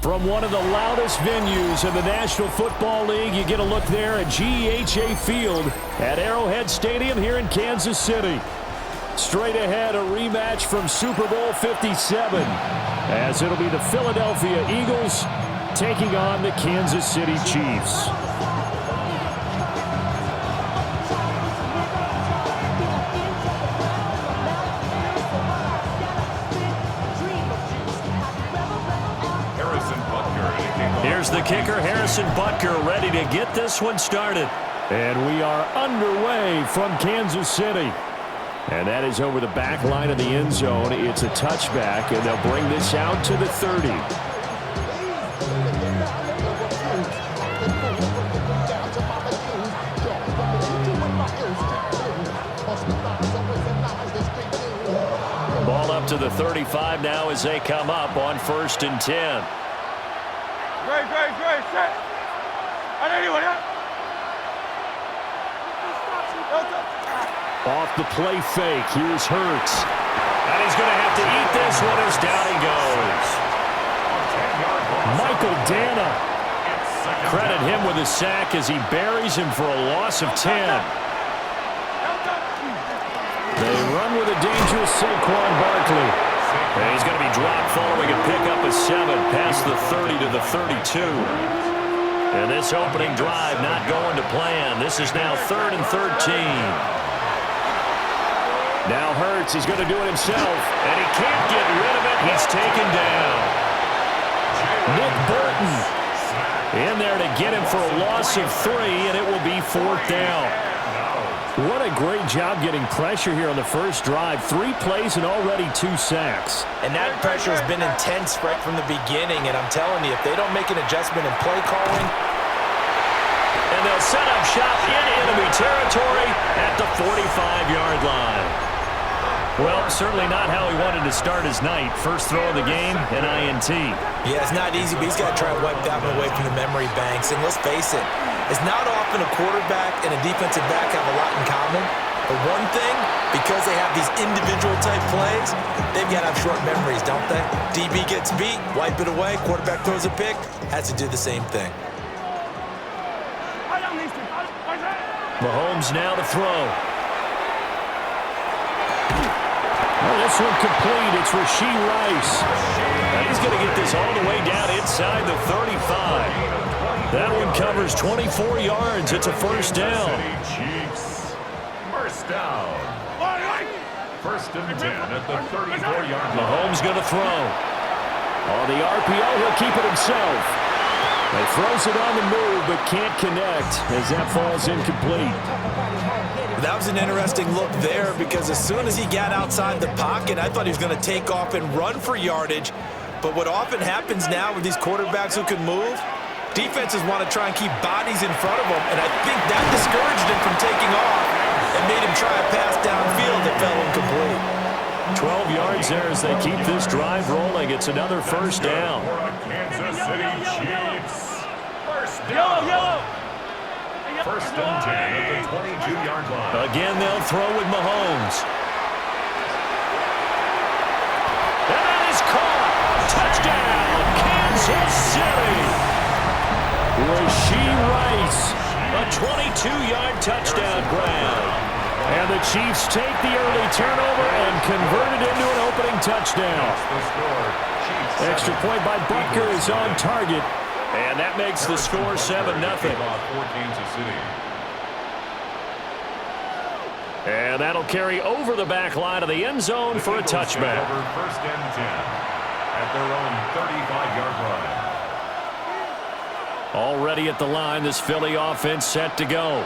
From one of the loudest venues in the National Football League, you get a look there at GEHA Field at Arrowhead Stadium here in Kansas City. Straight ahead, a rematch from Super Bowl 57, as it'll be the Philadelphia Eagles taking on the Kansas City Chiefs. Here's the kicker, Harrison Butker, ready to get this one started. And we are underway from Kansas City. And that is over the back line of the end zone. It's a touchback, and they'll bring this out to the 30. Ball up to the 35 now as they come up on 1st and 10. Great, set. Off the play fake, here's Hurts. And he's going to have to eat this one as down he goes. Michael Dana. Credit him with a sack as he buries him for a loss of 10. They run with a dangerous Saquon Barkley. And he's going to be dropped following a pickup of 7 past the 30 to the 32. And this opening drive not going to plan. This is now 3rd and 13. Now Hurts is going to do it himself, and he can't get rid of it. He's taken down. Nick Burton in there to get him for a loss of 3, and it will be 4th down. What a great job getting pressure here on the first drive. 3 plays and already 2 sacks. And that pressure has been intense right from the beginning, and I'm telling you, if they don't make an adjustment in play calling. And they'll set up shop in enemy territory at the 45-yard line. Well, certainly not how he wanted to start his night. First throw of the game, an INT. Yeah, it's not easy, but he's got to try and wipe that one away from the memory banks. And let's face it, it's not often a quarterback and a defensive back have a lot in common. But one thing, because they have these individual type plays, they've got to have short memories, don't they? DB gets beat, wipe it away, quarterback throws a pick, has to do the same thing. Mahomes now to throw. Well, this one complete. It's Rashee Rice. And he's going to get this all the way down inside the 35. That one covers 24 yards. It's a 1st down. Chiefs. First down. 1st and 10 at the 34-yard line. Mahomes going to throw. On the RPO, he'll keep it himself. He throws it on the move, but can't connect as that falls incomplete. That was an interesting look there because as soon as he got outside the pocket, I thought he was going to take off and run for yardage. But what often happens now with these quarterbacks who can move, defenses want to try and keep bodies in front of them, and I think that discouraged him from taking off and made him try a pass downfield that fell incomplete. 12 yards there as they keep this drive rolling. It's another 1st down. Kansas City Chiefs. First down. Yellow. 1st and 10 at the 22-yard line. Again, they'll throw with Mahomes. And that is caught. Touchdown, Kansas City. Rashee Rice, a 22-yard touchdown grab. And the Chiefs take the early turnover and convert it into an opening touchdown. Extra point by Butker is on target. And that makes the score 7-0. And that'll carry over the back line of the end zone for a touchback. 1st and 10 at their own 35-yard line. Already at the line, this Philly offense set to go.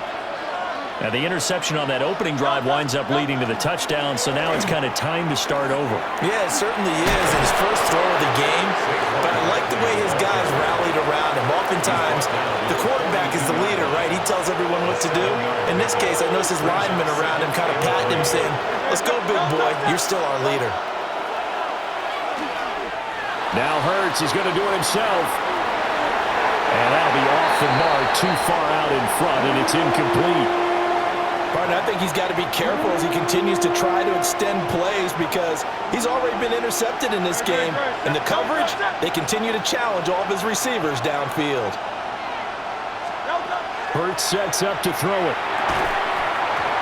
And the interception on that opening drive winds up leading to the touchdown, so now it's kind of time to start over. Yeah, it certainly is. His first throw of the game, but I like the way his guys rallied around him. Oftentimes, the quarterback is the leader, right? He tells everyone what to do. In this case, I noticed his linemen around him kind of patting him, saying, "Let's go, big boy. You're still our leader." Now Hurts is going to do it himself. And that'll be off the mark, too far out in front, and it's incomplete. Partner, I think he's got to be careful as he continues to try to extend plays because he's already been intercepted in this game. And the coverage, they continue to challenge all of his receivers downfield. Hurts sets up to throw it.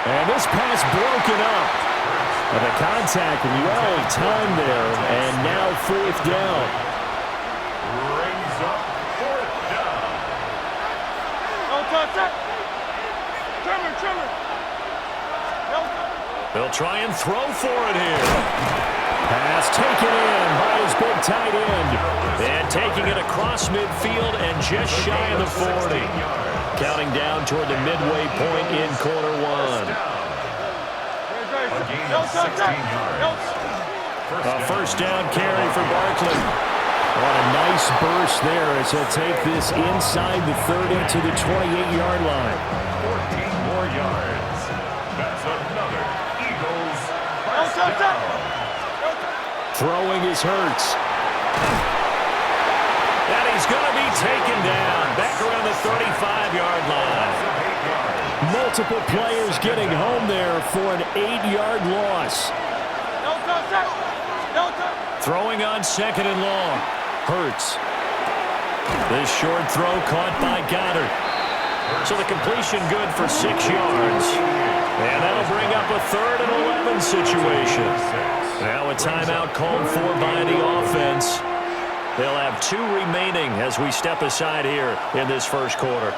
And this pass broken up. And the contact well timed there, and now 4th down. Brings up 4th down. They'll try and throw for it here. Pass taken in by his big tight end. And taking it across midfield and just shy of the 40. Counting down toward the midway point in quarter 1. A gain of 16 yards. A first down carry for Barkley. What a nice burst there as he'll take this inside the 30 to the 28-yard line. 14 more yards. That's another Eagles first down. Throwing is Hurts. And he's going to be taken down back around the 35-yard line. Multiple players getting home there for an 8-yard loss. Throwing on 2nd and long. Hurts. This short throw caught by Goddard. So the completion good for 6 yards. And that'll bring up a 3rd and 11 situation. Now a timeout called for by the offense. They'll have 2 remaining as we step aside here in this first quarter.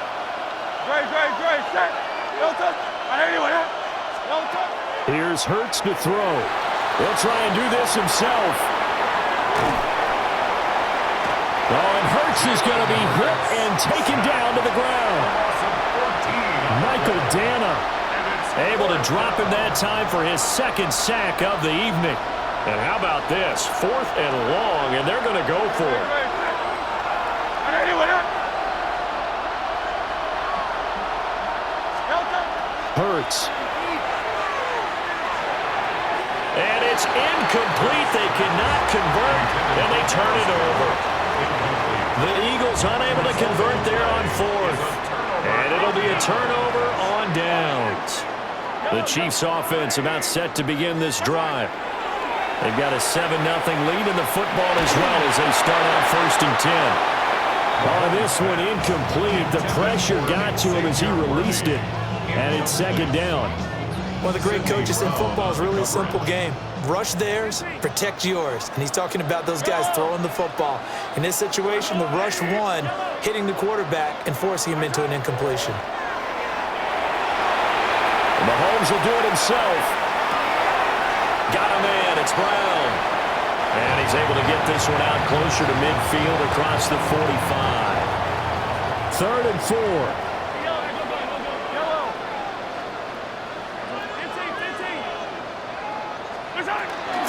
Here's Hurts to throw. He'll try and do this himself. Oh, and Hurts is going to be hit and taken down to the ground. Michael Dana able to drop him that time for his 2nd sack of the evening. And how about this? 4th and long, and they're going to go for it. Hurts. And it's incomplete. They cannot convert, and they turn it over. The Eagles unable to convert there on 4th. And it'll be a turnover on downs. The Chiefs offense about set to begin this drive. They've got a 7-0 lead in the football as well as they start out 1st and 10. Oh, this one incomplete. The pressure got to him as he released it. And it's 2nd down. One of the great coaches in football is really a simple game. Rush theirs, protect yours. And he's talking about those guys throwing the football. In this situation, the rush one, hitting the quarterback and forcing him into an incompletion. Mahomes will do it himself. Got a man, it's Brown. And he's able to get this one out closer to midfield across the 45. 3rd and 4.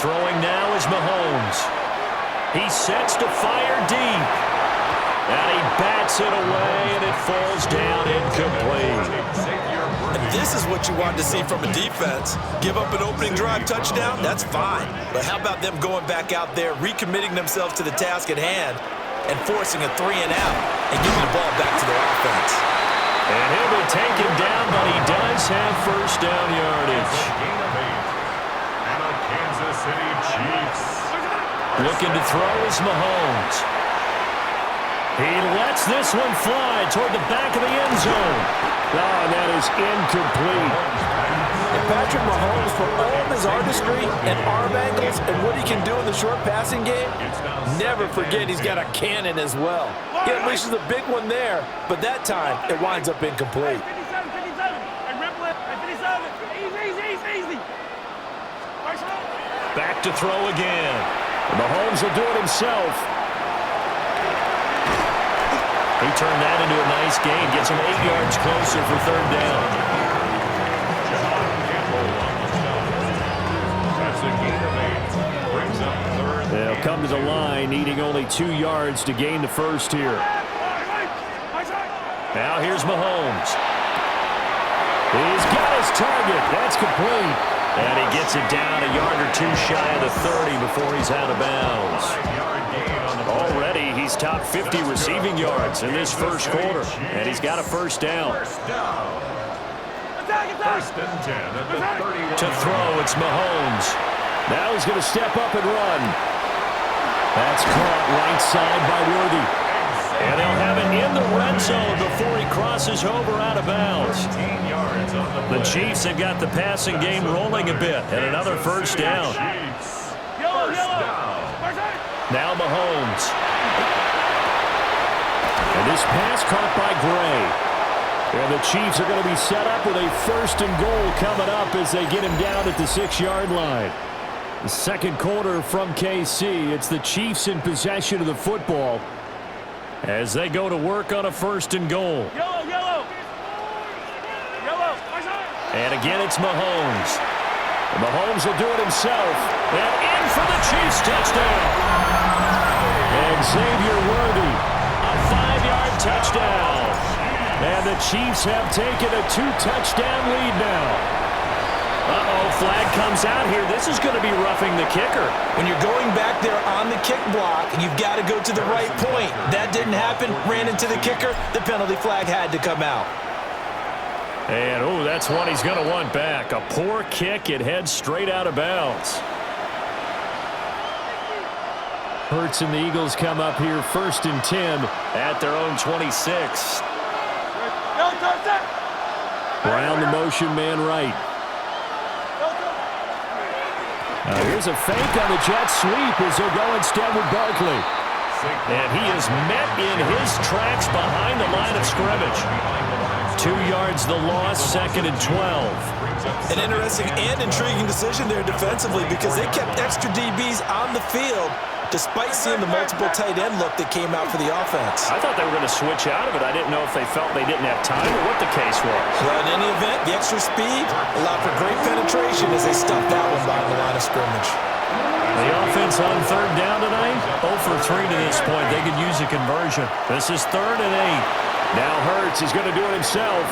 Throwing now is Mahomes. He sets to fire deep. And he bats it away, and it falls down incomplete. And this is what you want to see from a defense. Give up an opening drive touchdown, that's fine. But how about them going back out there, recommitting themselves to the task at hand, and forcing a 3-and-out, and giving the ball back to their offense. And he'll be taken down, but he does have 1st down yardage. And the Kansas City Chiefs. Looking to throw is Mahomes. He lets this one fly toward the back of the end zone. Oh, that is incomplete. And Patrick Mahomes, for all of his artistry and arm angles and what he can do in the short passing game, never forget he's got a cannon as well. He unleashes a big one there, but that time it winds up incomplete. Back to throw again. Mahomes will do it himself. He turned that into a nice gain. Gets him 8 yards closer for 3rd down. That's a gain of 8. Brings up 3rd. They'll come to the line, needing only 2 yards to gain the 1st here. Now here's Mahomes. He's got his target. That's complete. And he gets it down a yard or 2 shy of the 30 before he's out of bounds. Already, he's top 50 receiving yards in this first quarter, and he's got a 1st down. First and 10 at the 31. To throw, it's Mahomes. Now he's going to step up and run. That's caught right side by Worthy. And they'll have it in the red zone before he crosses over out of bounds. 13 yards on the play. The Chiefs have got the passing game rolling a bit, and another first down. Chiefs. First down. Now Mahomes. And this pass caught by Gray. And the Chiefs are going to be set up with a first and goal coming up as they get him down at the 6-yard line. The second quarter from KC. It's the Chiefs in possession of the football as they go to work on a first and goal. And again, it's Mahomes. And Mahomes will do it himself. And in for the Chiefs touchdown. And Xavier Worthy, a 5-yard touchdown. And the Chiefs have taken a 2-touchdown lead now. Flag comes out here. This is going to be roughing the kicker. When you're going back there on the kick block, you've got to go to the right point. That didn't happen. Ran into the kicker. The penalty flag had to come out. And, that's one he's going to want back. A poor kick. It heads straight out of bounds. Hurts and the Eagles come up here first and 10 at their own 26. Brown the motion man right. Here's a fake on the jet sweep as they'll go instead with Barkley. And he is met in his tracks behind the line of scrimmage. 2 yards the loss, second and 12. An interesting and intriguing decision there defensively because they kept extra DBs on the field despite seeing the multiple tight end look that came out for the offense. I thought they were going to switch out of it. I didn't know if they felt they didn't have time or what the case was. Well, in any event, the extra speed allowed for great penetration as they stuffed that one behind the line of scrimmage. The offense on third down tonight, 0 for 3 to this point. They could use a conversion. This is 3rd and 8. Now Hurts is going to do it himself.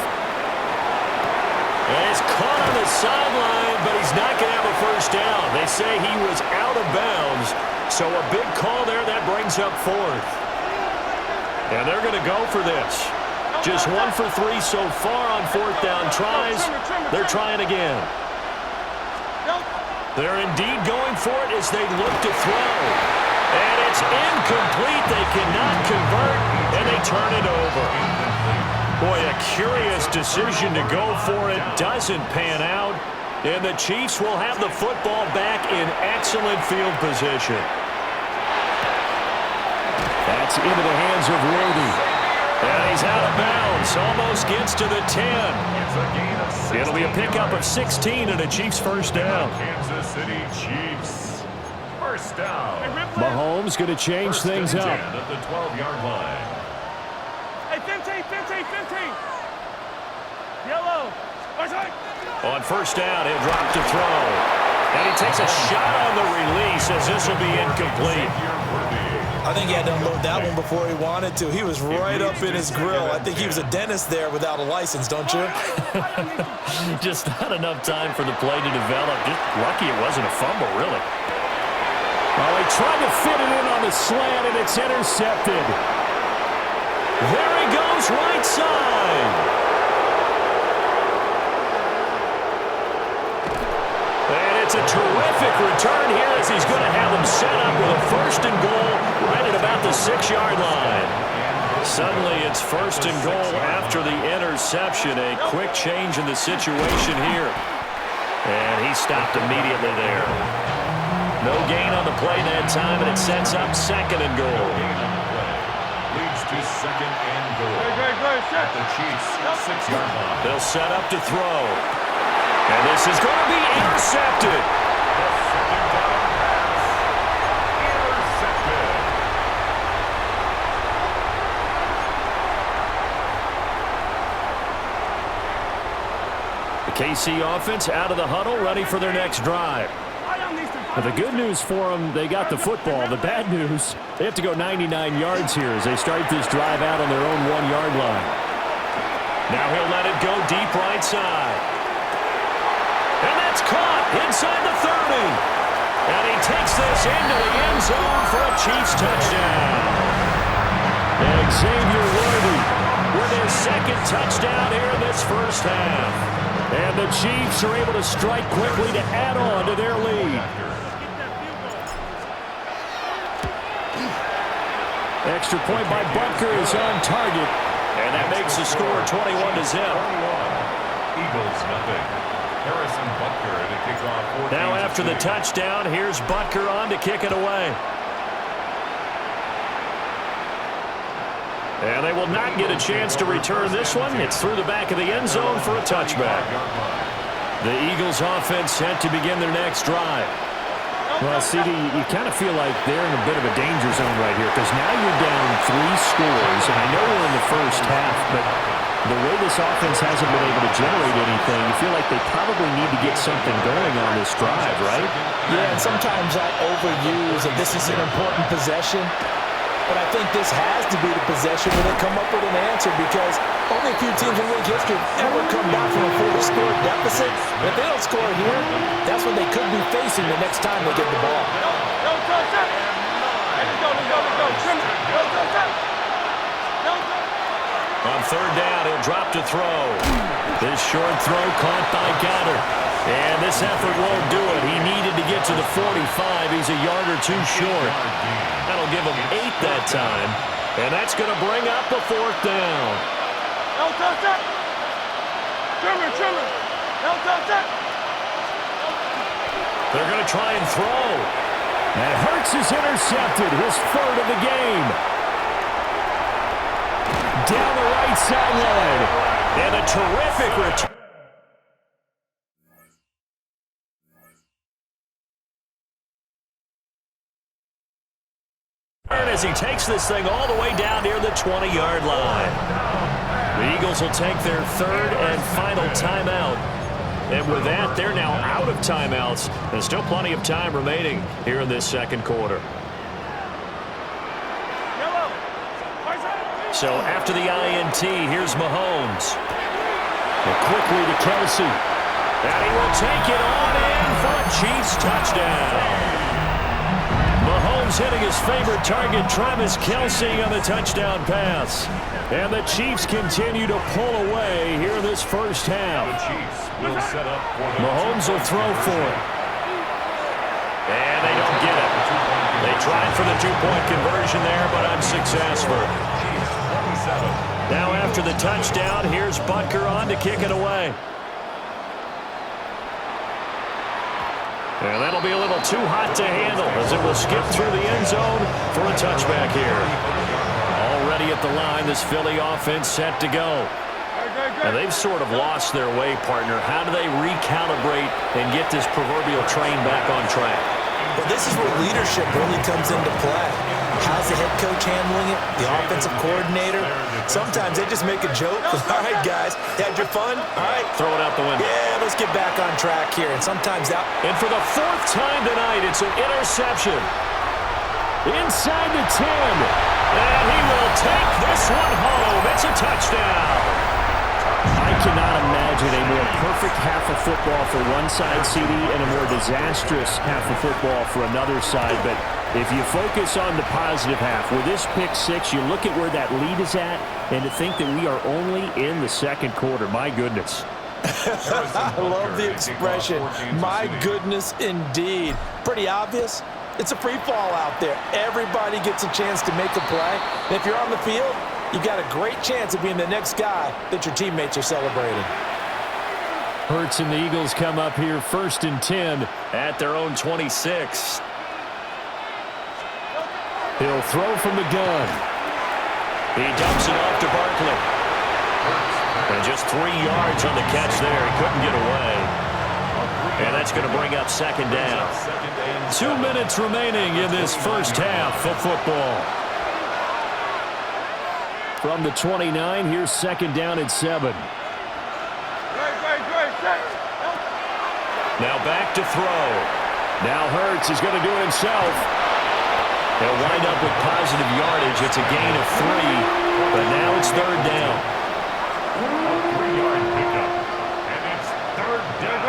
And it's caught on the sideline, but he's not going to have a first down. They say he was out of bounds, so a big call there. That brings up 4th. And they're going to go for this. Just 1 for 3 so far on 4th down tries. They're trying again. They're indeed going for it as they look to throw. And it's incomplete. They cannot convert, and they turn it over. Boy, a curious decision to go for it. Doesn't pan out. And the Chiefs will have the football back in excellent field position. That's into the hands of Worthy. And he's out of bounds. Almost gets to the 10. It'll be a pickup of 16 and a Chiefs first down. Kansas City Chiefs. First down. Mahomes going to change things up. At the 12-yard line. Hey, 15. Yellow. On first down, he'll drop to throw. And he takes a shot on the release as this will be incomplete. I think he had to unload that one before he wanted to. He was right up in his grill. I think he was a dentist there without a license, don't you? Just not enough time for the play to develop. Just lucky it wasn't a fumble, really. Well, he tried to fit it in on the slant, and it's intercepted. There he goes, right side. And it's a terrific return here as he's going to have them set up with a first and goal right at about the 6-yard line. Suddenly it's first and goal after the interception. A quick change in the situation here. And he stopped immediately there. No gain on the play that time, and it sets up second and goal. Leads to second and goal. At the Chiefs' 6-yard line. They'll set up to throw. And this is going to be intercepted. The KC offense out of the huddle, ready for their next drive. But the good news for them, they got the football. The bad news, they have to go 99 yards here as they start this drive out on their own 1-yard line. Now he'll let it go deep right side. And that's caught inside the 30. And he takes this into the end zone for a Chiefs touchdown. And Xavier Worthy with his second touchdown here in this first half. And the Chiefs are able to strike quickly to add on to their lead. Extra point by Butker is on target. And that makes the score 21-0. Eagles nothing. Harrison Butker to kick off. Now after the touchdown, here's Butker on to kick it away. And they will not get a chance to return this one. It's through the back of the end zone for a touchback. The Eagles offense set to begin their next drive. Well, CD, you kind of feel like they're in a bit of a danger zone right here because now you're down 3 scores, and I know we're in the first half, but the way this offense hasn't been able to generate anything, you feel like they probably need to get something going on this drive, right? Yeah, and sometimes I overuse that this is an important possession, but I think this has to be the possession where they come up with an answer because only a few teams in league history have ever come back from a 4-score deficit. If they don't score here, that's what they could be facing the next time they get the ball. On third down, he'll drop to throw. This short throw caught by Goddard. And this effort won't do it. He needed to get to the 45. He's a yard or two short. That'll give him 8 that time. And that's going to bring up the 4th down. They're going to try and throw. And Hurts is intercepted, his 3rd of the game. Down the right sideline. And a terrific return. As he takes this thing all the way down near the 20-yard line. The Eagles will take their 3rd and final timeout. And with that, they're now out of timeouts. There's still plenty of time remaining here in this second quarter. So after the INT, here's Mahomes. And quickly to Kelsey. And he will take it on in for a Chiefs touchdown. Mahomes hitting his favorite target, Travis Kelce, on the touchdown pass. And the Chiefs continue to pull away here in this first half. Mahomes will throw for it. And they don't get it. They tried for the 2-point conversion there, but unsuccessful. Now after the touchdown, here's Butker on to kick it away. And that'll be a little too hot to handle as it will skip through the end zone for a touchback here. Already at the line, this Philly offense set to go. And they've sort of lost their way, partner. How do they recalibrate and get this proverbial train back on track? Well, this is where leadership really comes into play. How's the head coach handling it? The offensive coordinator? Sometimes they just make a joke. All right, guys, had your fun? All right. Throw it out the window. Yeah, let's get back on track here. And sometimes that... And for the 4th time tonight, it's an interception. Inside the 10. And he will take this one home. It's a touchdown. I cannot imagine a more perfect half of football for one side, CD, and a more disastrous half of football for another side. But if you focus on the positive half, with this pick 6, you look at where that lead is at, and to think that we are only in the second quarter. My goodness. I love the expression. My goodness, indeed. Pretty obvious. It's a free fall out there. Everybody gets a chance to make a play. And if you're on the field, you've got a great chance of being the next guy that your teammates are celebrating. Hurts and the Eagles come up here 1st and 10 at their own 26. He'll throw from the gun. He dumps it off to Barkley. And just 3 yards on the catch there. He couldn't get away. And that's going to bring up 2nd down. 2 minutes remaining in this first half of football. From the 29, here's 2nd down at 7. Now back to throw. Now Hurts is going to do it himself. He'll wind up with positive yardage. It's a gain of 3, but now it's 3rd down. A 3-yard pickup, and it's 3rd down.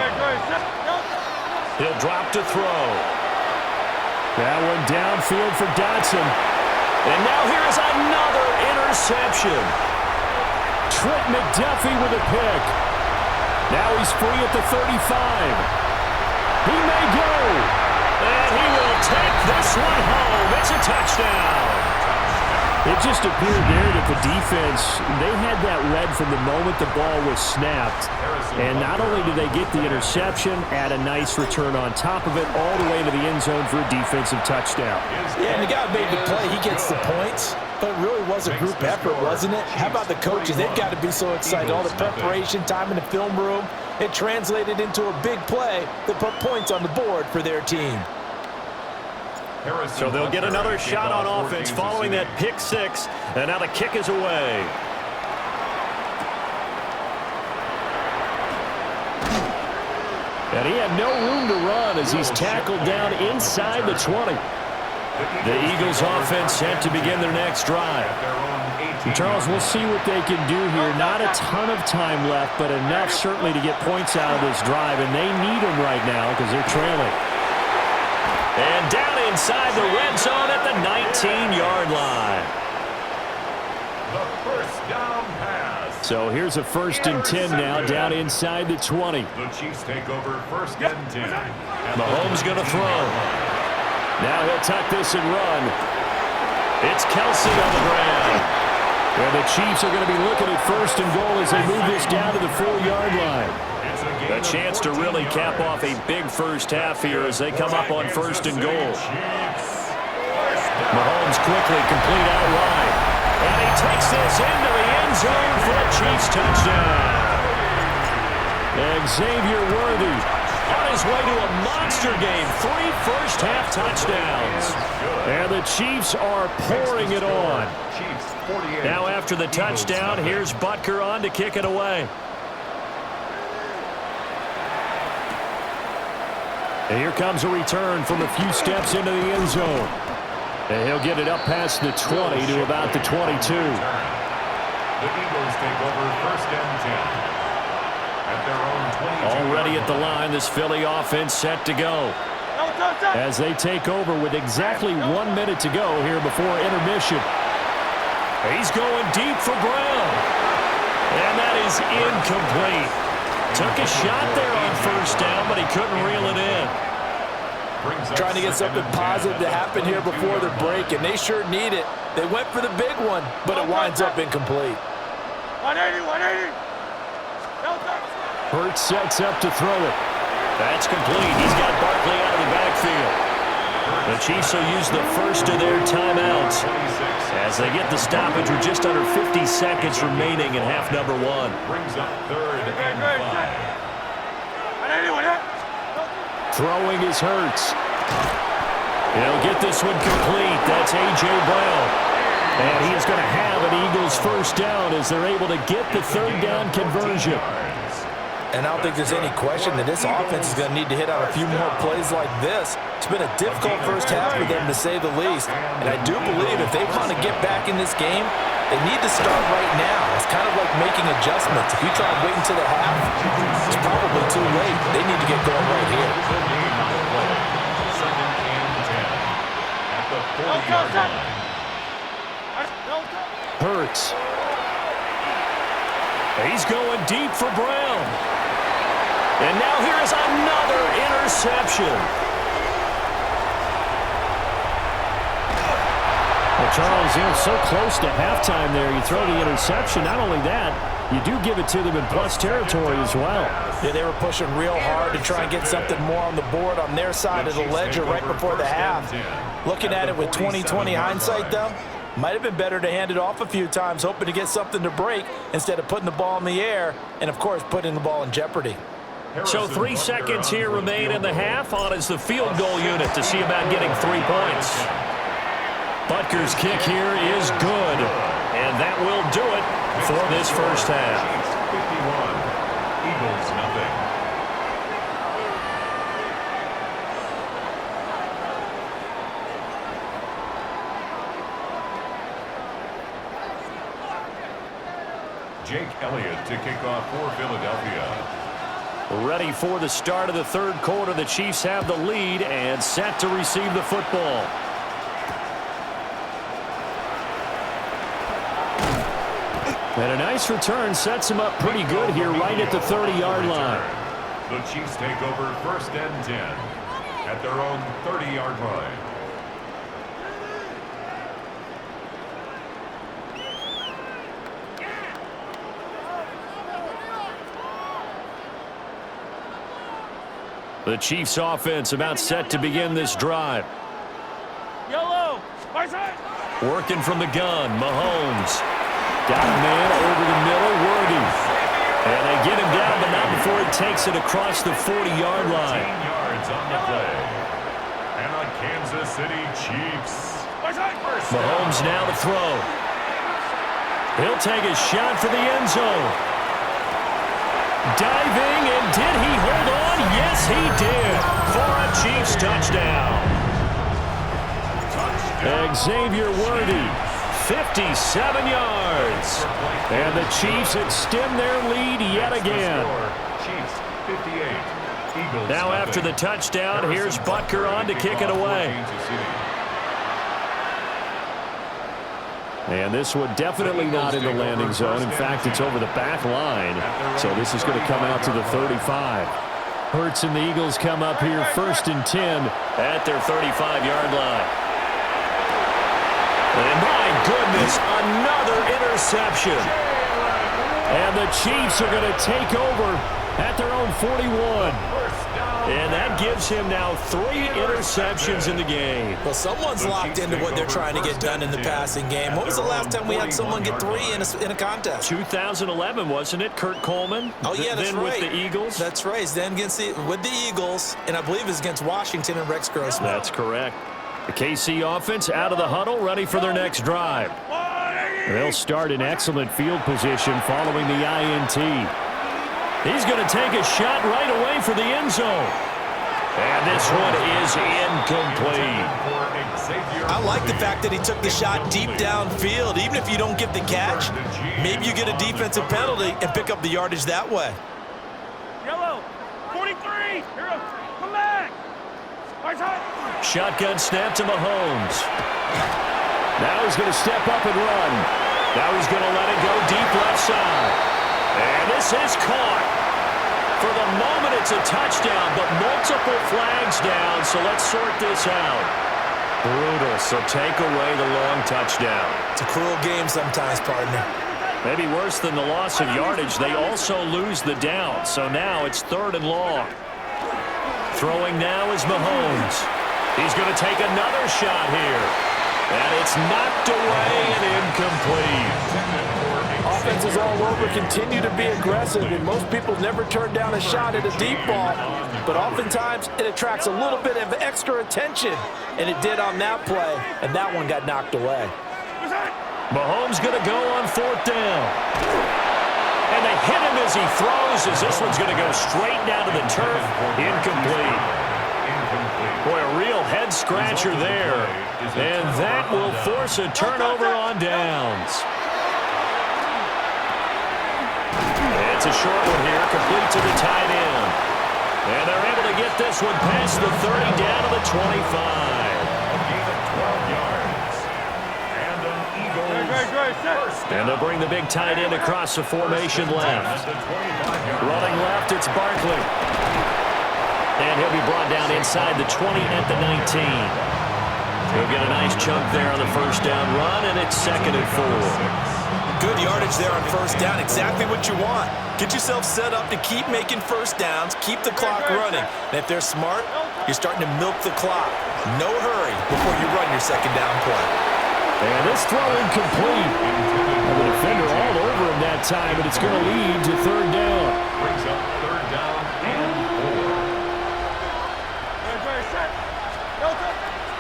He'll drop to throw. That one downfield for Dotson. And now here's another interception. Trent McDuffie with a pick. Now he's free at the 35. He may go. And he will take this one home. It's a touchdown. It just appeared there that the defense, they had that read from the moment the ball was snapped. And not only did they get the interception, add a nice return on top of it, all the way to the end zone for a defensive touchdown. Yeah, and the guy made the play. He gets the points. But it really was a group effort, wasn't it? How about the coaches? They've got to be so excited. All the preparation, time in the film room, it translated into a big play that put points on the board for their team. So they'll get another shot on offense following that pick six. And now the kick is away. And he had no room to run as he's tackled down inside the 20. The Eagles offense set to begin their next drive. And Charles, we'll see what they can do here. Not a ton of time left, but enough certainly to get points out of this drive. And they need them right now because they're trailing. And down inside the red zone at the 19-yard line. The first down pass. So here's a 1st and 10 now down inside the 20. The Chiefs take over 1st and 10. Mahomes going to throw. Now he'll tuck this and run. It's Kelsey on the ground. And the Chiefs are going to be looking at 1st and goal as they move this down to the 4-yard line. A chance to really cap off a big first half here as they come up on 1st and goal. Mahomes quickly complete out wide. And he takes this into the end zone for a Chiefs touchdown. Xavier Worthy on his way to a monster game. 3 first-half touchdowns. And the Chiefs are pouring it on. Now after the touchdown, here's Butker on to kick it away. And here comes a return from a few steps into the end zone. And he'll get it up past the 20 to about the 22. The Eagles take over 1st and 10. At their own 22. Already at the line, this Philly offense set to go. As they take over with exactly 1 minute to go here before intermission. He's going deep for Brown. And that is incomplete. Took a shot there on 1st down, but he couldn't reel it in. Trying to get something positive to happen here before the break, and they sure need it. They went for the big one, but it winds up incomplete. 180. Hurts sets up to throw it. That's complete. He's got Barkley out of the backfield. The Chiefs will use the first of their timeouts as they get the stoppage with just under 50 seconds remaining in half number 1. Brings up 3rd and 5. Throwing is Hurts. He'll get this one complete. That's A.J. Brown. And he is going to have an Eagles first down as they're able to get the 3rd down conversion. And I don't think there's any question that this offense is going to need to hit on a few more plays like this. It's been a difficult first half for them, to say the least. And I do believe if they want to get back in this game, they need to start right now. It's kind of like making adjustments. If you try waiting to the half, it's probably too late. They need to get going right here. 2nd and 10. At the 40-yard line. Hurts. He's going deep for Brown. And now here is another interception. Well, Charles, so close to halftime there. You throw the interception. Not only that, you do give it to them in plus territory as well. Yeah, they were pushing real hard to try and get something more on the board on their side of the ledger right before the half. Looking at it with 20/20 hindsight, though, might have been better to hand it off a few times, hoping to get something to break instead of putting the ball in the air and, of course, putting the ball in jeopardy. So 3 seconds here remain in the half. On is the field goal unit to see about getting 3 points. Butker's kick here is good. And that will do it for this first half. 51. Eagles nothing. Jake Elliott to kick off for Philadelphia. Ready for the start of the 3rd quarter. The Chiefs have the lead and set to receive the football. And a nice return sets him up pretty good here right at the 30-yard line. The Chiefs take over 1st and 10 at their own 30-yard line. The Chiefs offense about set to begin this drive. Yellow. My side. Working from the gun, Mahomes. Got a man over the middle, Worthy. And they get him down, but not before he takes it across the 40-yard line. 13 yards on the play. And the Kansas City Chiefs. Mahomes now to throw. He'll take a shot for the end zone. Diving, and did he hold on? Yes, he did. For a Chiefs touchdown. Xavier Worthy, 57 yards. And the Chiefs extend their lead yet again. Chiefs 58. Eagles Now after the touchdown, here's Butker on to kick it away. And this one definitely not in the landing zone. In fact, it's over the back line. So this is going to come out to the 35. Hurts and the Eagles come up here 1st and 10 at their 35-yard line. And my goodness, another interception. And the Chiefs are going to take over at their own 41. And that gives him now 3 interceptions in the game. Well, someone's locked into what they're trying to get done in the passing game. When was the last time we had someone get 3 in a contest? 2011, wasn't it? Kurt Coleman? Oh, yeah, that's then right. with the Eagles? That's right. Then with the Eagles, and I believe it's against Washington and Rex Grossman. That's correct. The KC offense out of the huddle, ready for their next drive. They'll start in excellent field position following the INT. He's going to take a shot right away for the end zone. And this one is incomplete. I like the fact that he took the shot deep downfield. Even if you don't get the catch, maybe you get a defensive penalty and pick up the yardage that way. Yellow. 43. Hero. Come back. My side. Shotgun snap to Mahomes. Now he's going to step up and run. Now he's going to let it go deep left side. And this is caught. For the moment, it's a touchdown, but multiple flags down, so let's sort this out. Brutal, so take away the long touchdown. It's a cruel game sometimes, partner. Maybe worse than the loss of yardage, they also lose the down, so now it's 3rd and long. Throwing now is Mahomes. He's going to take another shot here. And it's knocked away and incomplete. Offenses all over continue to be aggressive, and most people never turn down a shot at a deep ball. But oftentimes, it attracts a little bit of extra attention, and it did on that play, and that one got knocked away. Mahomes going to go on 4th down. And they hit him as he throws, as this one's going to go straight down to the turf. Incomplete. Boy, a real head-scratcher there. And that will force a turnover on downs. It's a short one here, complete to the tight end. And they're able to get this one past the 30, down to the 25. A gain of 12 yards. And an Eagles. And they'll bring the big tight end across the formation left. Running left, it's Barkley. And he'll be brought down inside the 20 at the 19. He'll get a nice chunk there on the 1st down run, and it's 2nd and 4. Good yardage there on 1st down, exactly what you want. Get yourself set up to keep making 1st downs, keep the clock running. And if they're smart, you're starting to milk the clock. No hurry before you run your 2nd down play. And this throw incomplete. And the defender all over him that time, but it's going to lead to 3rd down. Brings up 3rd down and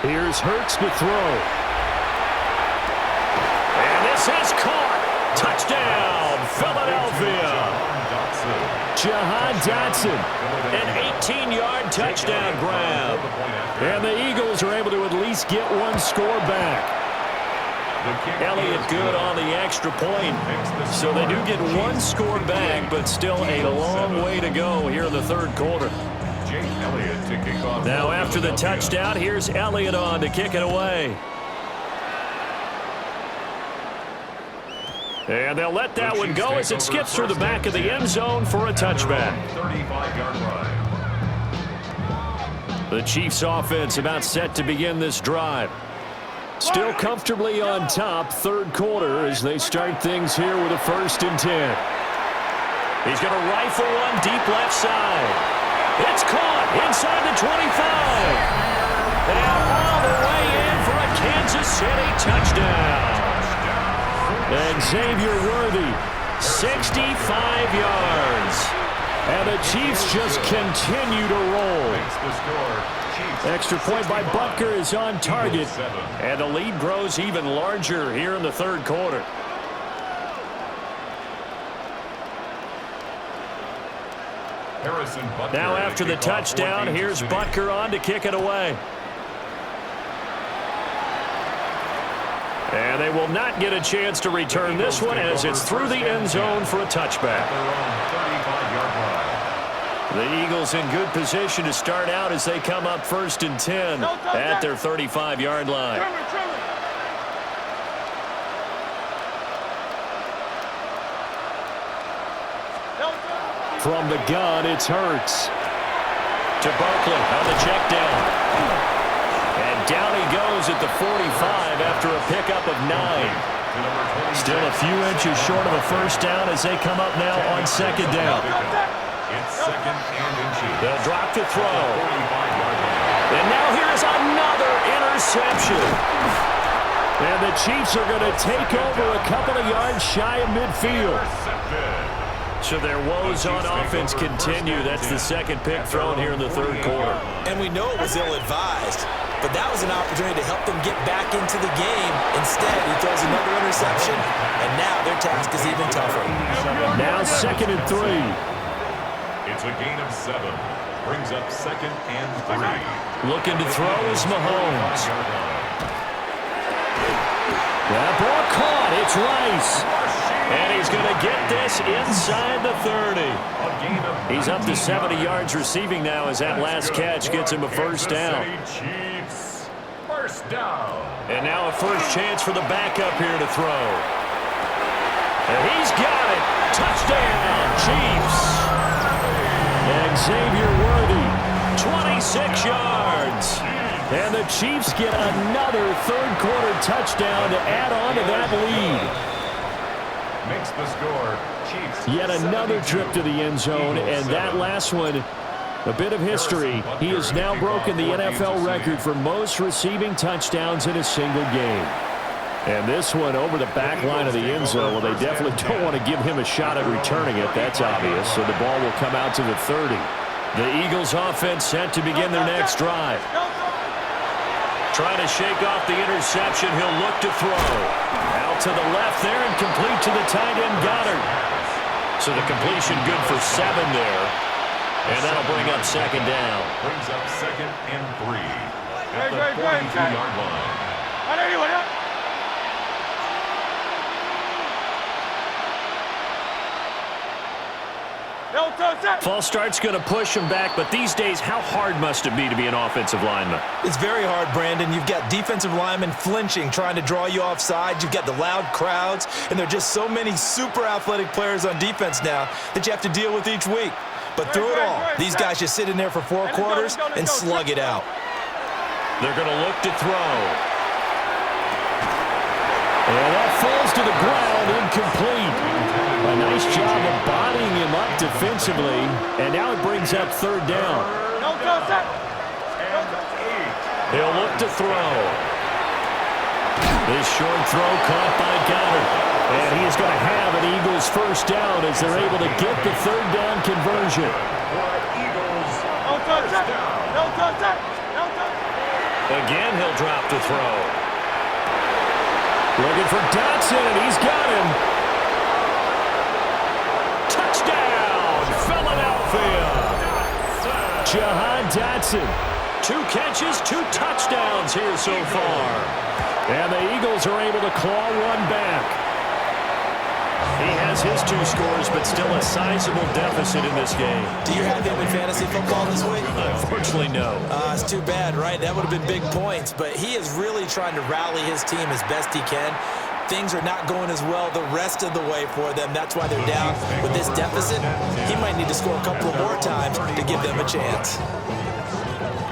4. Here's Hurts to throw. And this is caught. Touchdown, Philadelphia. Jahan Dotson, an 18-yard touchdown grab. And the Eagles are able to at least get one score back. Elliott good on the extra point. So they do get one score back, but still a long way to go here in the 3rd quarter. Now after the touchdown, here's Elliott on to kick it away. And they'll let that one go as it skips through the back of the end zone for a touchback. 35-yard line. The Chiefs offense about set to begin this drive. Still comfortably on top, third quarter as they start things here with a 1st and 10. He's going to rifle one deep left side. It's caught inside the 25. And all the way in for a Kansas City touchdown. And Xavier Worthy, 65 yards. And the Chiefs just continue to roll. Extra point by Butker is on target. And the lead grows even larger here in the third quarter. Now after the touchdown, here's Butker on to kick it away. And they will not get a chance to return this one as it's through the end zone for a touchback. The Eagles in good position to start out as they come up 1st and 10 at their 35-yard line. From the gun, it's Hurts. To Barkley on the check down. And down he goes at the 45 after a pickup of 9. Still a few inches short of a first down as they come up now on 2nd down. They'll drop to throw. And now here's another interception. And the Chiefs are going to take over a couple of yards shy of midfield. So their woes on offense continue. That's the second pick thrown here in the third quarter. And we know it was ill-advised, but that was an opportunity to help them get back into the game. Instead, he throws another interception, and now their task is even tougher. Now 2nd and 3. It's a gain of 7. Brings up 2nd and 3. Looking to throw is Mahomes. That ball caught. It's Rice. And he's going to get this inside the 30. He's up to 70 yards receiving now as that last catch gets him a first down. Chiefs, first down. And now a first chance for the backup here to throw. And he's got it. Touchdown, Chiefs. And Xavier Worthy, 26 yards. And the Chiefs get another third quarter touchdown to add on to that lead. Makes the score. Chiefs. Yet another trip to the end zone, and that last one, a bit of history. He has now broken the NFL record for most receiving touchdowns in a single game. And this one over the back line of the end zone, well, they definitely don't want to give him a shot at returning it. That's obvious. So the ball will come out to the 30. The Eagles offense set to begin their next drive. Trying to shake off the interception. He'll look to throw. Out to the left there and complete to the tight end Goddard. So the completion good for 7 there. And that'll bring up 2nd down. Brings up 2nd and 3. At the 42-yard line. False start's going to push him back, but these days, how hard must it be to be an offensive lineman? It's very hard, Brandon. You've got defensive linemen flinching, trying to draw you offside. You've got the loud crowds, and there are just so many super athletic players on defense now that you have to deal with each week. But through it all, these guys just sit in there for 4 quarters and slug it out. They're going to look to throw. And that falls to the ground, incomplete. A nice job of bodying him up defensively, and now it brings up 3rd down. He'll look to throw. This short throw caught by Goddard. And he is going to have an Eagles first down as they're able to get the 3rd down conversion. Again, he'll drop to throw. Looking for Dotson, and he's got him. Touchdown, Philadelphia. Jahan Dotson. 2 catches, 2 touchdowns here so far. And the Eagles are able to claw one back. He has his 2 scores, but still a sizable deficit in this game. Do you have him in fantasy football this week? Unfortunately, no. It's too bad, right? That would have been big points, but he is really trying to rally his team as best he can. things are not going as well the rest of the way for them. That's why they're down with this deficit. He might need to score a couple of more times to give them a chance.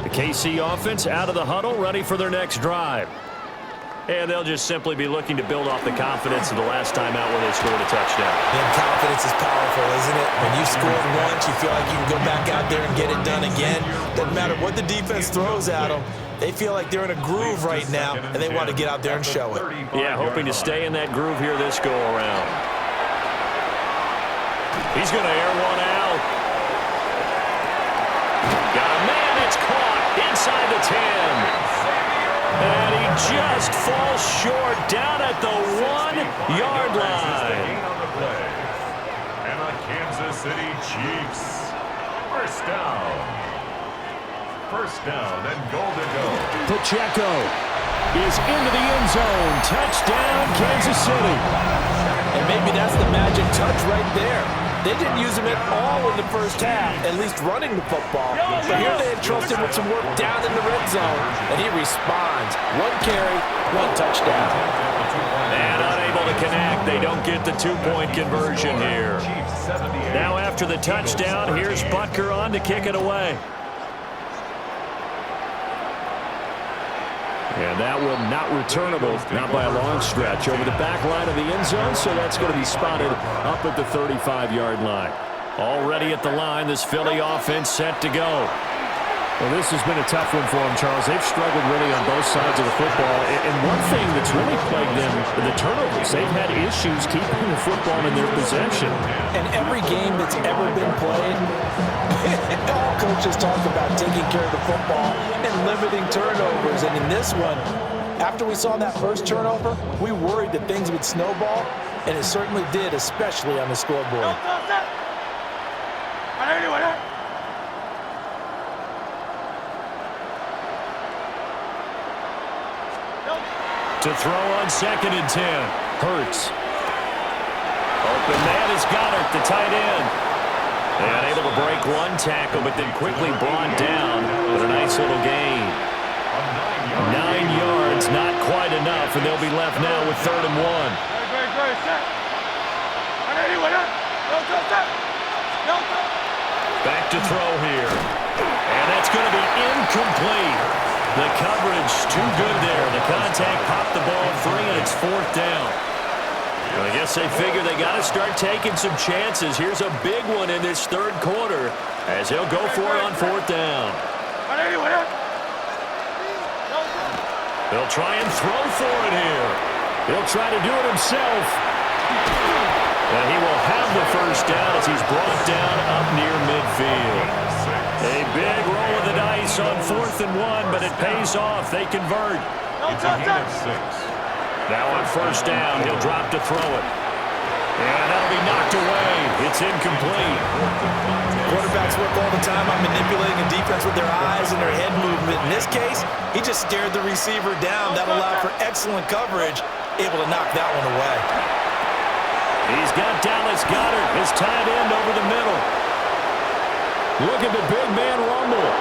The KC offense out of the huddle, ready for their next drive. And they'll just simply be looking to build off the confidence of the last time out where they scored a touchdown. And confidence is powerful, isn't it? When you scored once, you feel like you can go back out there and get it done again. Doesn't matter what the defense throws at them. They feel like they're in a groove right now, and they want to get out there and show it. Yeah, hoping to stay in that groove here this go-around. He's going to air one out. Got a man, it's caught inside the 10. And he just falls short down at the 1-yard line. And the Kansas City Chiefs. First down. First down and goal to go. Pacheco is into the end zone. Touchdown, Kansas City. And maybe that's the magic touch right there. They didn't use him at all in the first half, at least running the football. But here they entrust him with some work down in the red zone, and he responds. 1 carry, 1 touchdown. And unable to connect. They don't get the 2-point conversion here. Now after the touchdown, here's Butker on to kick it away. And that will not returnable, not by a long stretch, over the back line of the end zone, so that's going to be spotted up at the 35-yard line. Already at the line, this Philly offense set to go. Well, this has been a tough one for them, Charles. They've struggled really on both sides of the football. And one thing that's really plagued them, the turnovers. They've had issues keeping the football in their possession. And every game that's ever been played, all coaches talk about taking care of the football and limiting turnovers. And in this one, after we saw that first turnover, we worried that things would snowball, and it certainly did, especially on the scoreboard. To throw on 2nd and 10. Hurts. Open man is Goddard, the tight end. And able to break 1 tackle, but then quickly brought down. But a nice little gain. 9 yards, not quite enough, and they'll be left now with 3rd and 1. Back to throw here. And that's going to be incomplete. The coverage too good there. The contact popped the ball free, and it's 4th down. Well, I guess they figure they got to start taking some chances. Here's a big one in this 3rd quarter as he'll go for it on 4th down. They'll try and throw for it here. He'll try to do it himself. And he will have the 1st down as he's brought down up near midfield. A big roll of the dice on 4th and 1, but it pays off. They convert. It's a gain of 6. Now on 1st down, he'll drop to throw it. And that'll be knocked away. It's incomplete. Quarterbacks work all the time on manipulating a defense with their eyes and their head movement. In this case, he just stared the receiver down. That allowed for excellent coverage, able to knock that one away. He's got Dallas Goedert, his tight end, over the middle. Look at the big man rumble.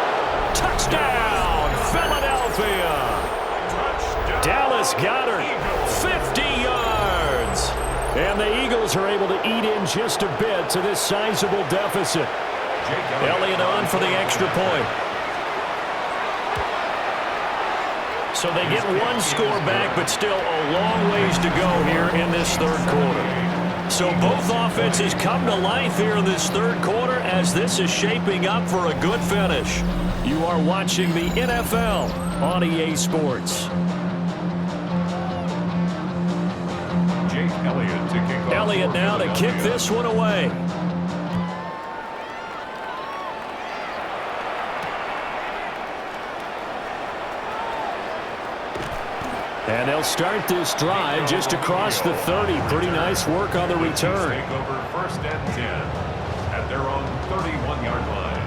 Touchdown, Philadelphia. Touchdown. Dallas Goedert, 50 yards. And the Eagles are able to eat in just a bit to this sizable deficit. Elliott on for the extra point. So they get 1 score back, but still a long ways to go here in this 3rd quarter. So both offenses come to life here in this 3rd quarter as this is shaping up for a good finish. You are watching the NFL on EA Sports. Jake Elliott to kick off. Elliott now to kick this one away. And they'll start this drive just across the 30. Pretty nice work on the return. Take over 1st and 10 at their own 31-yard line.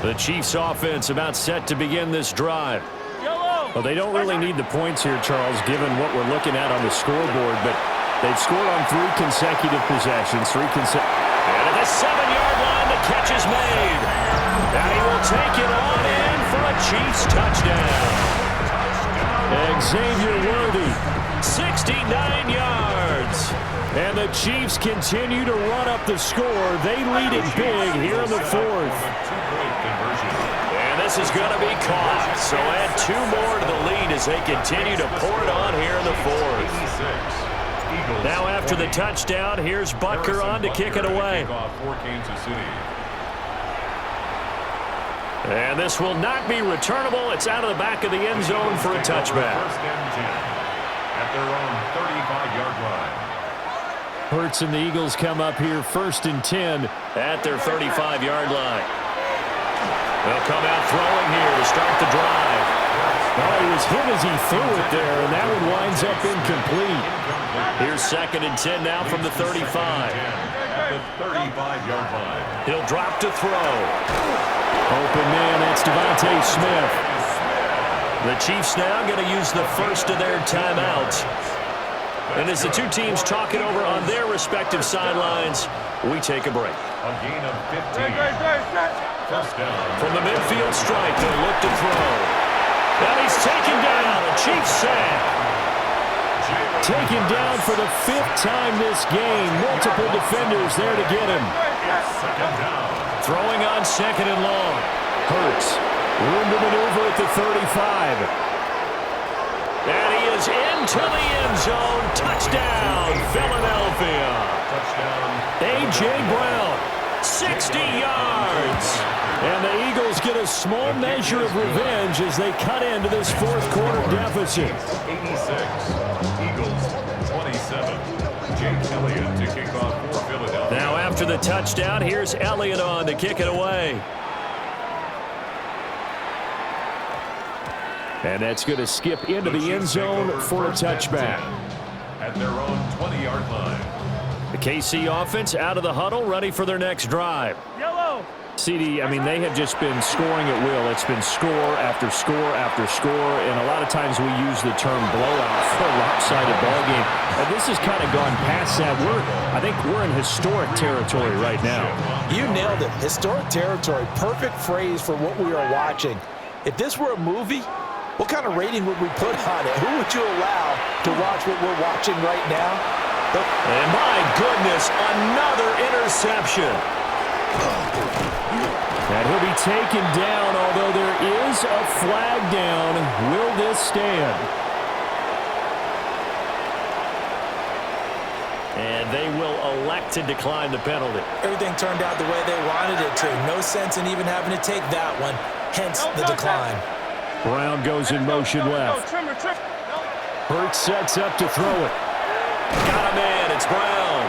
The Chiefs offense about set to begin this drive. Well, they don't really need the points here, Charles, given what we're looking at on the scoreboard, but they've scored on 3 consecutive possessions. And at the 7-yard line, the catch is made. And he will take it on in for a Chiefs touchdown. Xavier Worthy 69 yards. And the Chiefs continue to run up the score. They lead it big here in the fourth. And this is going to be caught. So add 2 more to the lead as they continue to pour it on here in the fourth. Now after the touchdown, here's Butker on to kick it away. And this will not be returnable. It's out of the back of the end zone for a touchback. First and 10 at their own 35-yard line. Hurts and the Eagles come up here first and 10 at their 35-yard line. They'll come out throwing here to start the drive. Well, he was hit as he threw it there, and that one winds up incomplete. Here's second and 10 now from the 35. At the 35-yard line. He'll drop to throw. Open man, that's Devontae Smith. The Chiefs now going to use the first of their timeouts. And as the two teams talk it over on their respective sidelines, we take a break. A gain of 15. First down. From the midfield stripe, they'll look to throw. And he's taken down. A Chiefs sack. Taken down for the 5th time this game. Multiple defenders there to get him. Second down. Throwing on second and long. Hurts. Room to maneuver at the 35. And he is into the end zone. Touchdown, Philadelphia. Touchdown. A.J. Brown. 60 yards. And the Eagles get a small measure of revenge as they cut into this fourth quarter deficit. 86. Eagles 27. Jake Elliott to kick off for Philadelphia. Now after the touchdown, here's Elliott on to kick it away. And that's going to skip into the end zone for a touchback. At their own 20-yard line. The KC offense out of the huddle, ready for their next drive. Yellow. CD, I mean, they have just been scoring at will. It's been score after score after score, and a lot of times we use the term blowout for a lopsided ball game. And this has kind of gone past that. I think we're in historic territory right now. You nailed it. Historic territory. Perfect phrase for what we are watching. If this were a movie, what kind of rating would we put on it? Who would you allow to watch what we're watching right now? And my goodness, another interception. And he'll be taken down, although there is a flag down. Will this stand? And they will elect to decline the penalty. Everything turned out the way they wanted it to. No sense in even having to take that one, hence the decline. Brown goes in motion left. Hurts sets up to throw it. Got a man, it's Brown.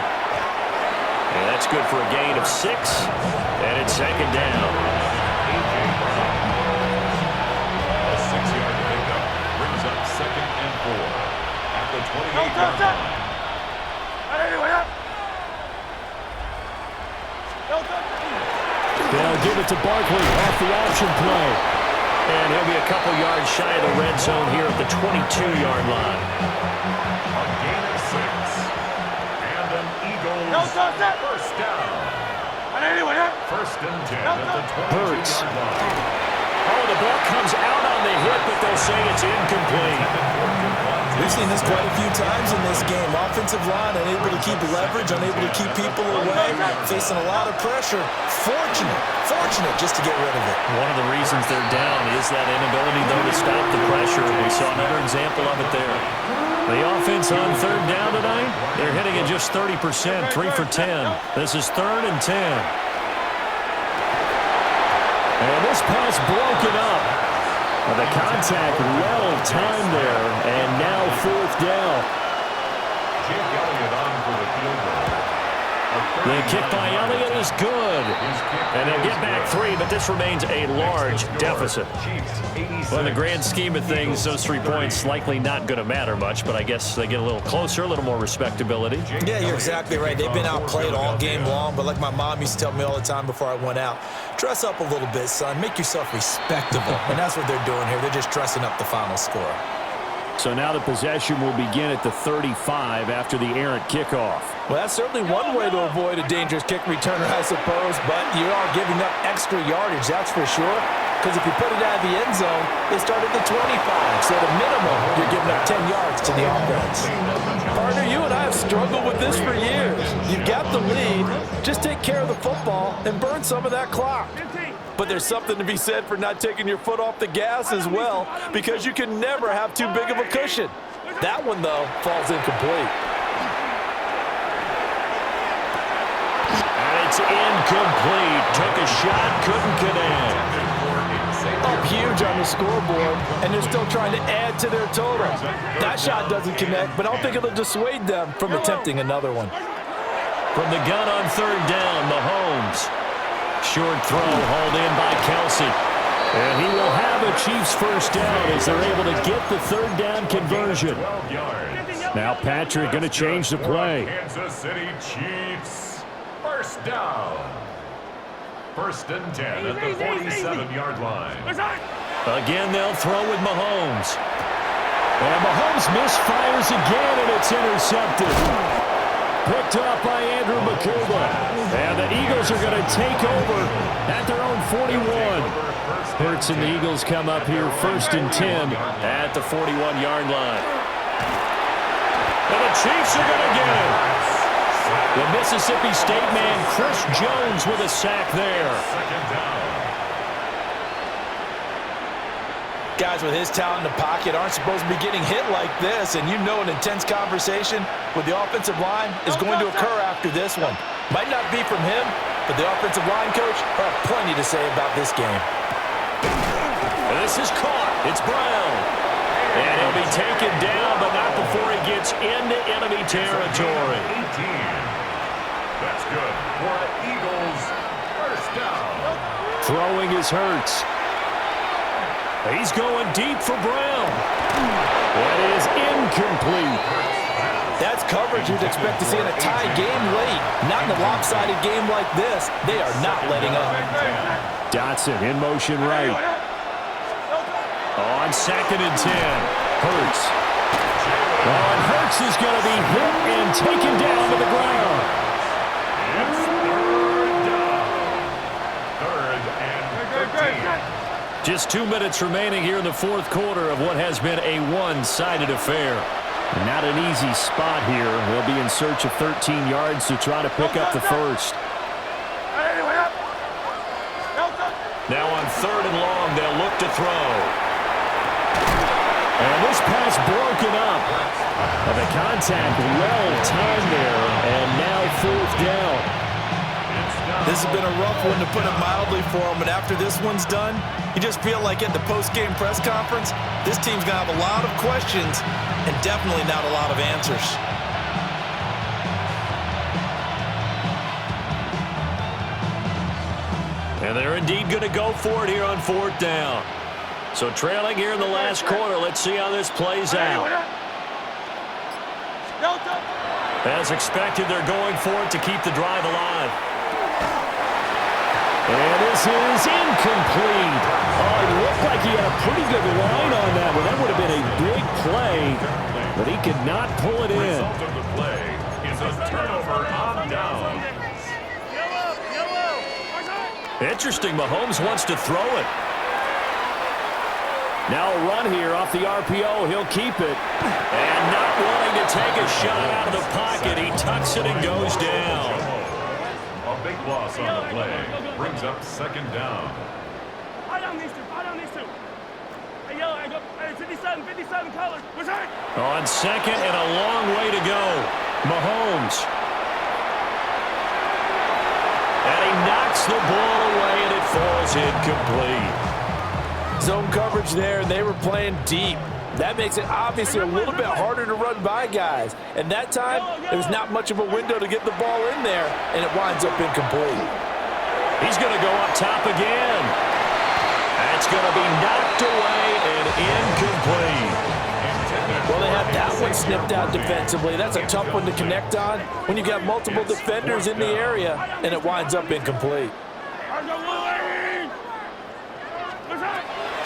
And that's good for a gain of 6. And it's second down. A 6-yard pickup brings up second and 4 at the 28-yard line. They'll give it to Barkley off the option play. And he'll be a couple yards shy of the red zone here at the 22-yard line. A gain of 6. And an Eagles first down. First and 10 at the 22-yard line. Oh, the ball comes out on the hit, but they'll say it's incomplete. We've seen this quite a few times in this game. Offensive line unable to keep leverage, unable to keep people away, facing a lot of pressure. Fortunate just to get rid of it. One of the reasons they're down is that inability, though, to stop the pressure. We saw another example of it there. The offense on third down tonight, they're hitting at just 30%, 3 for 10. This is 3rd and 10. And this pass broken up. The contact well timed there, and now 4th down. Jake Elliott on for the field goal. The kick by Elliott is good. And they'll get back 3, but this remains a large deficit. Well, in the grand scheme of things, those 3 points likely not going to matter much, but I guess they get a little closer, a little more respectability. Yeah, you're exactly right. They've been outplayed all game long, but like my mom used to tell me all the time before I went out, dress up a little bit, son. Make yourself respectable. And that's what they're doing here. They're just dressing up the final score. So now the possession will begin at the 35 after the errant kickoff. Well, that's certainly one way to avoid a dangerous kick returner, I suppose, but you are giving up extra yardage, that's for sure. because if you put it out of the end zone, they start at the 25. So at a minimum, you're giving up 10 yards to the offense. Partner, you and I have struggled with this for years. You've got the lead. Just take care of the football and burn some of that clock. But there's something to be said for not taking your foot off the gas as well, because you can never have too big of a cushion. That one, though, falls incomplete. And it's incomplete. Took a shot, couldn't connect. Up huge on the scoreboard, and they're still trying to add to their total. That shot doesn't connect, but I don't think it'll dissuade them from attempting another one. From the gun on third down, Mahomes. Short throw hauled in by Kelsey. And he will have a Chiefs first down as they're able to get the third down conversion. Now Patrick going to change the play. Kansas City Chiefs, first down. First and 10 at the 47-yard line. Again, they'll throw with Mahomes. And Mahomes misfires again, and it's intercepted. Picked up by Andrew Makuba. And the Eagles are going to take over at their own 41. Hurts and the Eagles come up here first and 10 at the 41-yard line. And the Chiefs are going to get it. The Mississippi State man, Chris Jones, with a sack there. Second down. Guys with his talent in the pocket aren't supposed to be getting hit like this, and you know an intense conversation with the offensive line is going to occur after this one. Might not be from him, but the offensive line coach will have plenty to say about this game. And this is caught. It's Brown. And he'll be taken down, but not before he gets into enemy territory. 18. That's good for the Eagles. First down. Throwing is Hurts. He's going deep for Brown. That is incomplete. That's coverage you'd expect to see in a tie game late. Not in a lopsided game like this. They are not letting up. Dotson in motion right. On second and 10. Hurts. And Hurts is going to be hit and taken down to the ground. It's third down. Third and 13. Just 2 minutes remaining here in the fourth quarter of what has been a one-sided affair. Not an easy spot here. They'll be in search of 13 yards to try to pick up the first. Now on third and long, they'll look to throw. And this pass broken up. And the contact well timed there, and now fourth down. This has been a rough one, to put it mildly, for him. And after this one's done, you just feel like at the post-game press conference, this team's going to have a lot of questions and definitely not a lot of answers. And they're indeed going to go for it here on fourth down. So trailing here in the last quarter, let's see how this plays out. As expected, they're going for it to keep the drive alive. And this is incomplete. Oh, it looked like he had a pretty good line on that one. That would have been a big play, but he could not pull it in. The result of the play is a turnover on down. Interesting, Mahomes wants to throw it. Now a run here off the RPO. He'll keep it. And not wanting to take a shot out of the pocket, he tucks it and goes down. A big loss on the play brings up second down. Fire down these two. Hey, yo, I go 57 colors. What's that? On second and a long way to go. Mahomes. And he knocks the ball away, and it falls incomplete. Zone coverage there, and they were playing deep. That makes it obviously a little bit harder to run by guys. And that time, there was not much of a window to get the ball in there, and it winds up incomplete. He's going to go up top again. That's going to be knocked away and incomplete. Well, they had that one snipped out defensively. That's a tough one to connect on when you've got multiple defenders in the area, and it winds up incomplete.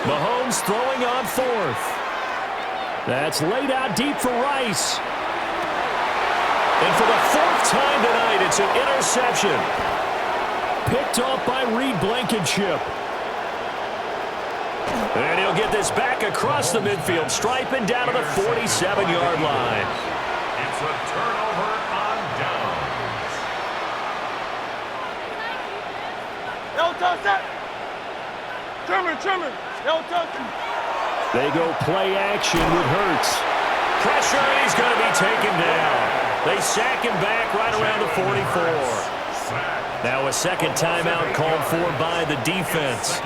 Mahomes throwing on fourth. That's laid out deep for Rice. And for the fourth time tonight, it's an interception. Picked off by Reed Blankenship. And he'll get this back across the midfield stripe and down to the 47-yard line. It's a turnover on downs. Yo, touch that. Trimmer. Yo, touch. They go play action with Hurts. Pressure, and he's going to be taken down. They sack him back right around the 44. Now a second timeout called for by the defense.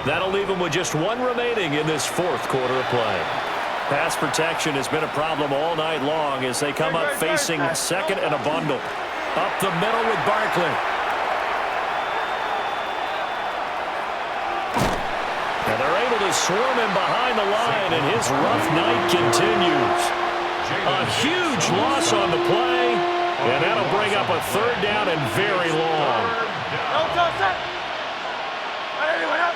That'll leave them with just one remaining in this fourth quarter of play. Pass protection has been a problem all night long as they come up facing second and a bundle. Up the middle with Barkley. And they're able to swarm him behind the line, and his rough night continues. A huge loss on the play, and that'll bring up a third down and very long. Don't touch that. Anyone up?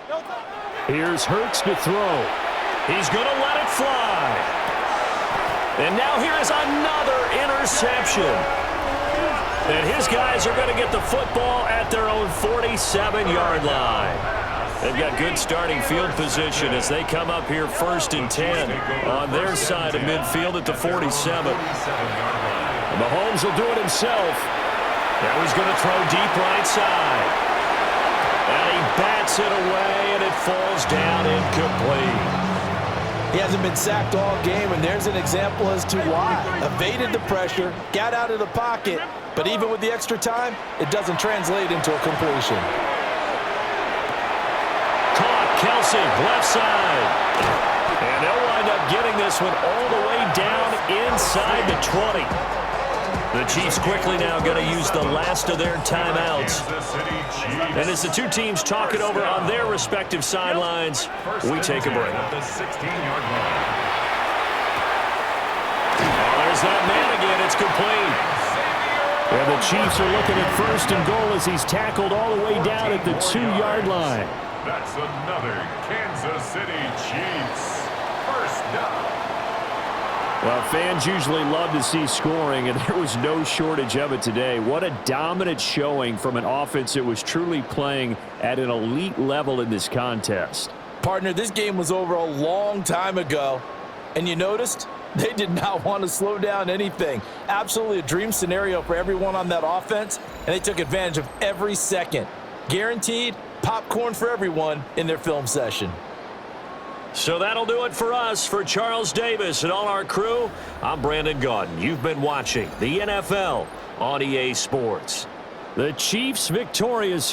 Don't touch. Here's Hurts to throw. He's going to let it fly. And now here is another interception. And his guys are going to get the football at their own 47-yard line. They've got good starting field position as they come up here 1st and 10 on their side of midfield at the 47. And Mahomes will do it himself. Now he's going to throw deep right side. And he bats it away, and it falls down incomplete. He hasn't been sacked all game, and there's an example as to why. Evaded the pressure, got out of the pocket, but even with the extra time, it doesn't translate into a completion. Caught Kelsey, left side. And they'll wind up getting this one all the way down inside the 20. The Chiefs quickly now going to use the last of their timeouts. And as the two teams talk it over on their respective sidelines, we take a break. At the 16-yard line. There's that man again. It's complete. And the Chiefs are looking at 1st and goal as he's tackled all the way down at the 2-yard line. That's another Kansas City Chiefs first down. Well, fans usually love to see scoring, and there was no shortage of it today. What a dominant showing from an offense that was truly playing at an elite level in this contest. Partner, this game was over a long time ago, and you noticed they did not want to slow down anything. Absolutely a dream scenario for everyone on that offense, and they took advantage of every second. Guaranteed popcorn for everyone in their film session. So that'll do it for us. For Charles Davis and all our crew, I'm Brandon Gaudin. You've been watching the NFL on EA Sports. The Chiefs victorious.